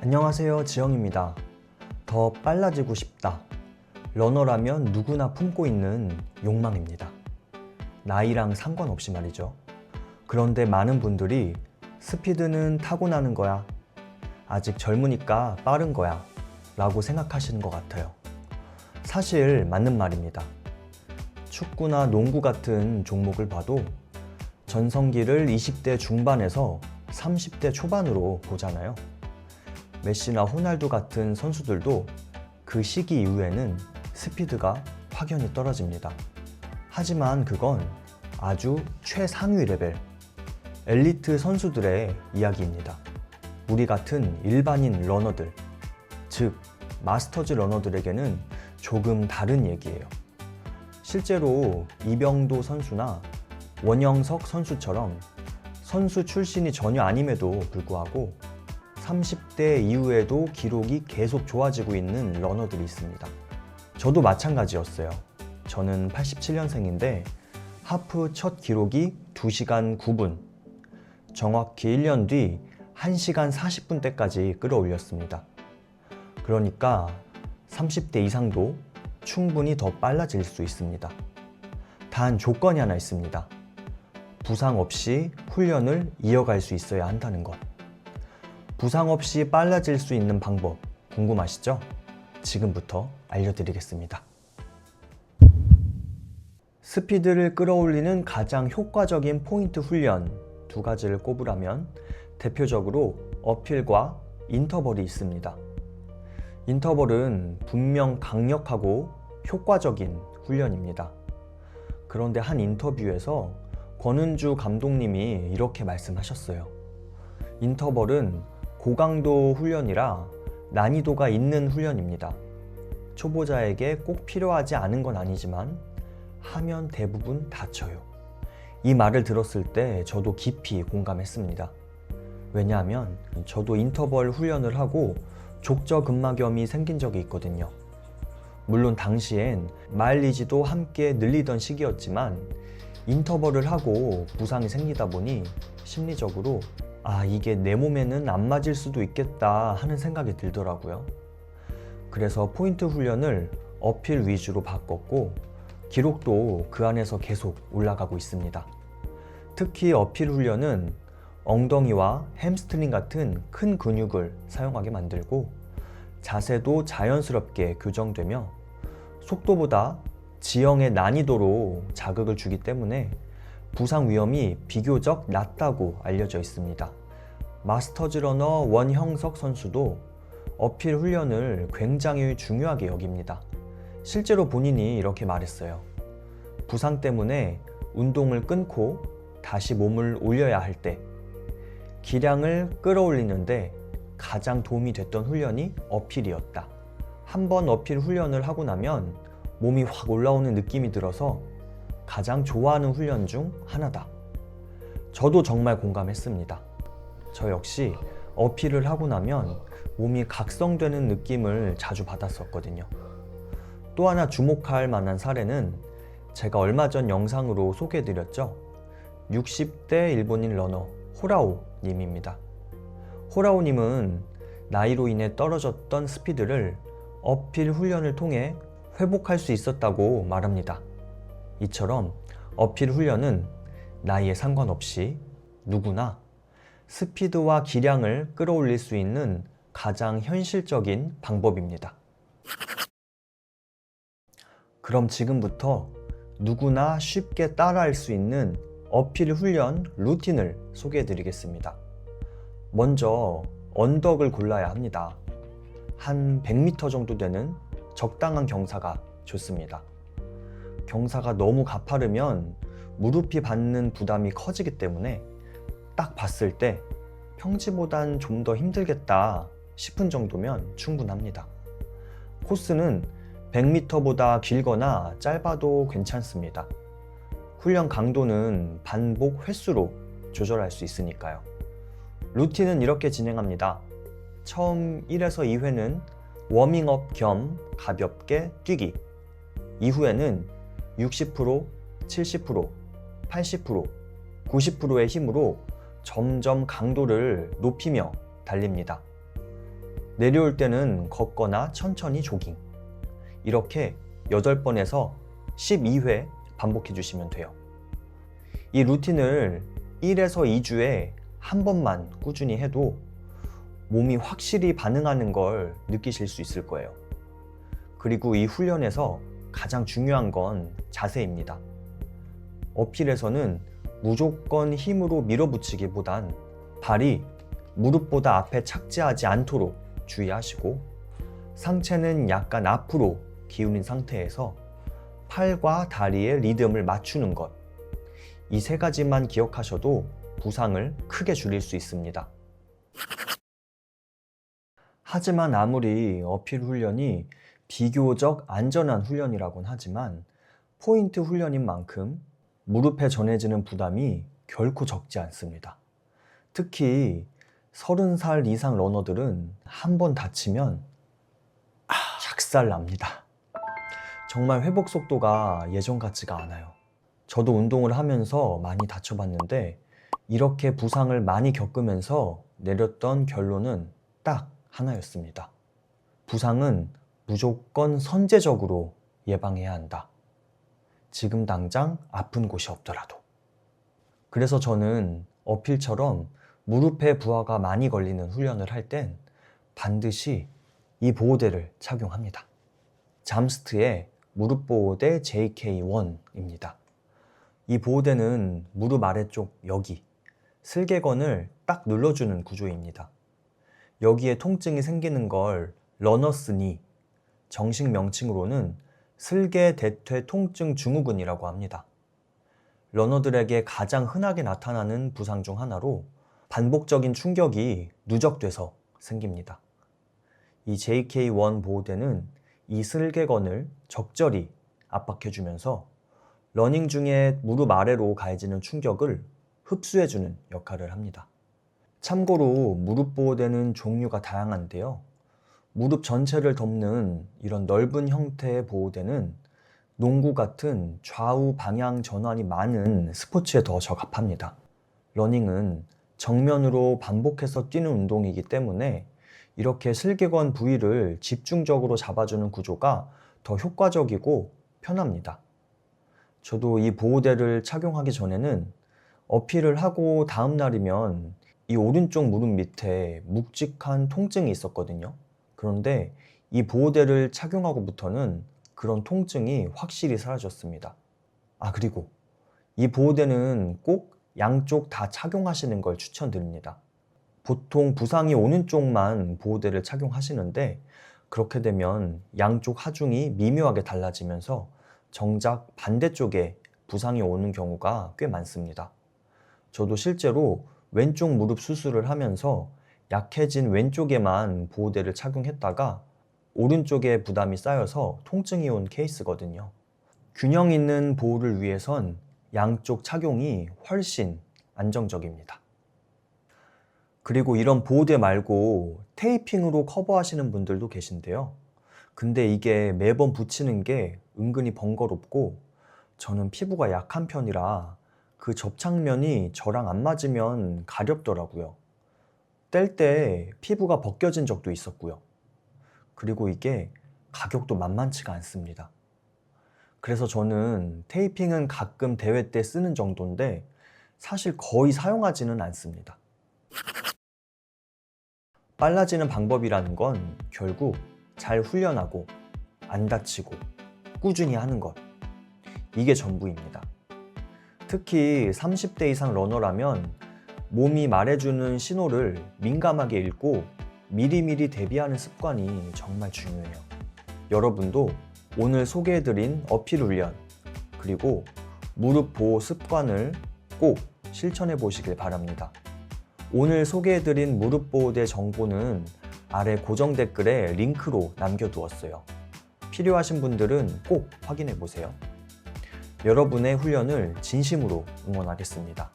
안녕하세요, 지영입니다. 더 빨라지고 싶다. 러너라면 누구나 품고 있는 욕망입니다. 나이랑 상관없이 말이죠. 그런데 많은 분들이 스피드는 타고나는 거야. 아직 젊으니까 빠른 거야. 라고 생각하시는 것 같아요. 사실 맞는 말입니다. 축구나 농구 같은 종목을 봐도 전성기를 20대 중반에서 30대 초반으로 보잖아요. 메시나 호날두 같은 선수들도 그 시기 이후에는 스피드가 확연히 떨어집니다. 하지만 그건 아주 최상위 레벨, 엘리트 선수들의 이야기입니다. 우리 같은 일반인 러너들, 즉 마스터즈 러너들에게는 조금 다른 얘기예요. 실제로 이병도 선수나 원영석 선수처럼 선수 출신이 전혀 아님에도 불구하고 30대 이후에도 기록이 계속 좋아지고 있는 러너들이 있습니다. 저도 마찬가지였어요. 저는 87년생인데 하프 첫 기록이 2시간 9분, 정확히 1년 뒤 1시간 40분대까지 끌어올렸습니다. 그러니까 30대 이상도 충분히 더 빨라질 수 있습니다. 단 조건이 하나 있습니다. 부상 없이 훈련을 이어갈 수 있어야 한다는 것. 부상 없이 빨라질 수 있는 방법 궁금하시죠? 지금부터 알려드리겠습니다. 스피드를 끌어올리는 가장 효과적인 포인트 훈련 두 가지를 꼽으라면 대표적으로 어필과 인터벌이 있습니다. 인터벌은 분명 강력하고 효과적인 훈련입니다. 그런데 한 인터뷰에서 권은주 감독님이 이렇게 말씀하셨어요. 인터벌은 고강도 훈련이라 난이도가 있는 훈련입니다. 초보자에게 꼭 필요하지 않은 건 아니지만 하면 대부분 다쳐요. 이 말을 들었을 때 저도 깊이 공감했습니다. 왜냐하면 저도 인터벌 훈련을 하고 족저근막염이 생긴 적이 있거든요. 물론 당시엔 마일리지도 함께 늘리던 시기였지만 인터벌을 하고 부상이 생기다 보니 심리적으로 이게 내 몸에는 안 맞을 수도 있겠다 하는 생각이 들더라고요. 그래서 포인트 훈련을 어필 위주로 바꿨고 기록도 그 안에서 계속 올라가고 있습니다. 특히 어필 훈련은 엉덩이와 햄스트링 같은 큰 근육을 사용하게 만들고 자세도 자연스럽게 교정되며 속도보다 지형의 난이도로 자극을 주기 때문에 부상 위험이 비교적 낮다고 알려져 있습니다. 마스터즈 러너 원형석 선수도 어필 훈련을 굉장히 중요하게 여깁니다. 실제로 본인이 이렇게 말했어요. 부상 때문에 운동을 끊고 다시 몸을 올려야 할 때 기량을 끌어올리는데 가장 도움이 됐던 훈련이 어필이었다. 한번 어필 훈련을 하고 나면 몸이 확 올라오는 느낌이 들어서 가장 좋아하는 훈련 중 하나다. 저도 정말 공감했습니다. 저 역시 어필을 하고 나면 몸이 각성되는 느낌을 자주 받았었거든요. 또 하나 주목할 만한 사례는 제가 얼마 전 영상으로 소개해드렸죠. 60대 일본인 러너 호라오 님입니다. 호라오 님은 나이로 인해 떨어졌던 스피드를 어필 훈련을 통해 회복할 수 있었다고 말합니다. 이처럼 어필 훈련은 나이에 상관없이 누구나 스피드와 기량을 끌어올릴 수 있는 가장 현실적인 방법입니다. 그럼 지금부터 누구나 쉽게 따라할 수 있는 어필 훈련 루틴을 소개해 드리겠습니다. 먼저 언덕을 골라야 합니다. 한 100m 정도 되는 적당한 경사가 좋습니다. 경사가 너무 가파르면 무릎이 받는 부담이 커지기 때문에 딱 봤을 때 평지보단 좀 더 힘들겠다 싶은 정도면 충분합니다. 코스는 100m보다 길거나 짧아도 괜찮습니다. 훈련 강도는 반복 횟수로 조절할 수 있으니까요. 루틴은 이렇게 진행합니다. 처음 1에서 2회는 워밍업 겸 가볍게 뛰기, 이후에는 60%, 70%, 80%, 90%의 힘으로 점점 강도를 높이며 달립니다. 내려올 때는 걷거나 천천히 조깅. 이렇게 8번에서 12회 반복해 주시면 돼요. 이 루틴을 1에서 2주에 한 번만 꾸준히 해도 몸이 확실히 반응하는 걸 느끼실 수 있을 거예요. 그리고 이 훈련에서 가장 중요한 건 자세입니다. 어필에서는 무조건 힘으로 밀어붙이기보단 발이 무릎보다 앞에 착지하지 않도록 주의하시고, 상체는 약간 앞으로 기울인 상태에서 팔과 다리의 리듬을 맞추는 것, 이 3가지만 기억하셔도 부상을 크게 줄일 수 있습니다. 하지만 아무리 어필 훈련이 비교적 안전한 훈련이라곤 하지만 포인트 훈련인 만큼 무릎에 전해지는 부담이 결코 적지 않습니다. 특히 30살 이상 러너들은 한 번 다치면 작살납니다. 정말 회복 속도가 예전 같지가 않아요. 저도 운동을 하면서 많이 다쳐봤는데 이렇게 부상을 많이 겪으면서 내렸던 결론은 딱 하나였습니다. 부상은 무조건 선제적으로 예방해야 한다. 지금 당장 아픈 곳이 없더라도. 그래서 저는 어필처럼 무릎에 부하가 많이 걸리는 훈련을 할 땐 반드시 이 보호대를 착용합니다. 잠스트의 무릎 보호대 JK1입니다. 이 보호대는 무릎 아래쪽 여기 슬개건을 딱 눌러주는 구조입니다. 여기에 통증이 생기는 걸 러너스 니, 정식 명칭으로는 슬개 대퇴 통증 증후군이라고 합니다. 러너들에게 가장 흔하게 나타나는 부상 중 하나로 반복적인 충격이 누적돼서 생깁니다. 이 JK1 보호대는 이 슬개건을 적절히 압박해주면서 러닝 중에 무릎 아래로 가해지는 충격을 흡수해주는 역할을 합니다. 참고로 무릎 보호대는 종류가 다양한데요. 무릎 전체를 덮는 이런 넓은 형태의 보호대는 농구 같은 좌우 방향 전환이 많은 스포츠에 더 적합합니다. 러닝은 정면으로 반복해서 뛰는 운동이기 때문에 이렇게 슬개건 부위를 집중적으로 잡아주는 구조가 더 효과적이고 편합니다. 저도 이 보호대를 착용하기 전에는 어필을 하고 다음 날이면 이 오른쪽 무릎 밑에 묵직한 통증이 있었거든요. 그런데 이 보호대를 착용하고부터는 그런 통증이 확실히 사라졌습니다. 그리고 이 보호대는 꼭 양쪽 다 착용하시는 걸 추천드립니다. 보통 부상이 오는 쪽만 보호대를 착용하시는데 그렇게 되면 양쪽 하중이 미묘하게 달라지면서 정작 반대쪽에 부상이 오는 경우가 꽤 많습니다. 저도 실제로 왼쪽 무릎 수술을 하면서 약해진 왼쪽에만 보호대를 착용했다가 오른쪽에 부담이 쌓여서 통증이 온 케이스거든요. 균형 있는 보호를 위해선 양쪽 착용이 훨씬 안정적입니다. 그리고 이런 보호대 말고 테이핑으로 커버하시는 분들도 계신데요. 근데 이게 매번 붙이는 게 은근히 번거롭고 저는 피부가 약한 편이라 그 접착면이 저랑 안 맞으면 가렵더라고요. 뗄 때 피부가 벗겨진 적도 있었고요. 그리고 이게 가격도 만만치가 않습니다. 그래서 저는 테이핑은 가끔 대회 때 쓰는 정도인데 사실 거의 사용하지는 않습니다. 빨라지는 방법이라는 건 결국 잘 훈련하고 안 다치고 꾸준히 하는 것, 이게 전부입니다. 특히 30대 이상 러너라면 몸이 말해주는 신호를 민감하게 읽고 미리미리 대비하는 습관이 정말 중요해요. 여러분도 오늘 소개해드린 어필 훈련 그리고 무릎 보호 습관을 꼭 실천해 보시길 바랍니다. 오늘 소개해드린 무릎 보호대 정보는 아래 고정 댓글에 링크로 남겨두었어요. 필요하신 분들은 꼭 확인해 보세요. 여러분의 훈련을 진심으로 응원하겠습니다.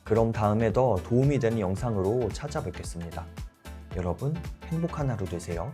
그럼 다음에 더 도움이 되는 영상으로 찾아뵙겠습니다. 여러분 행복한 하루 되세요.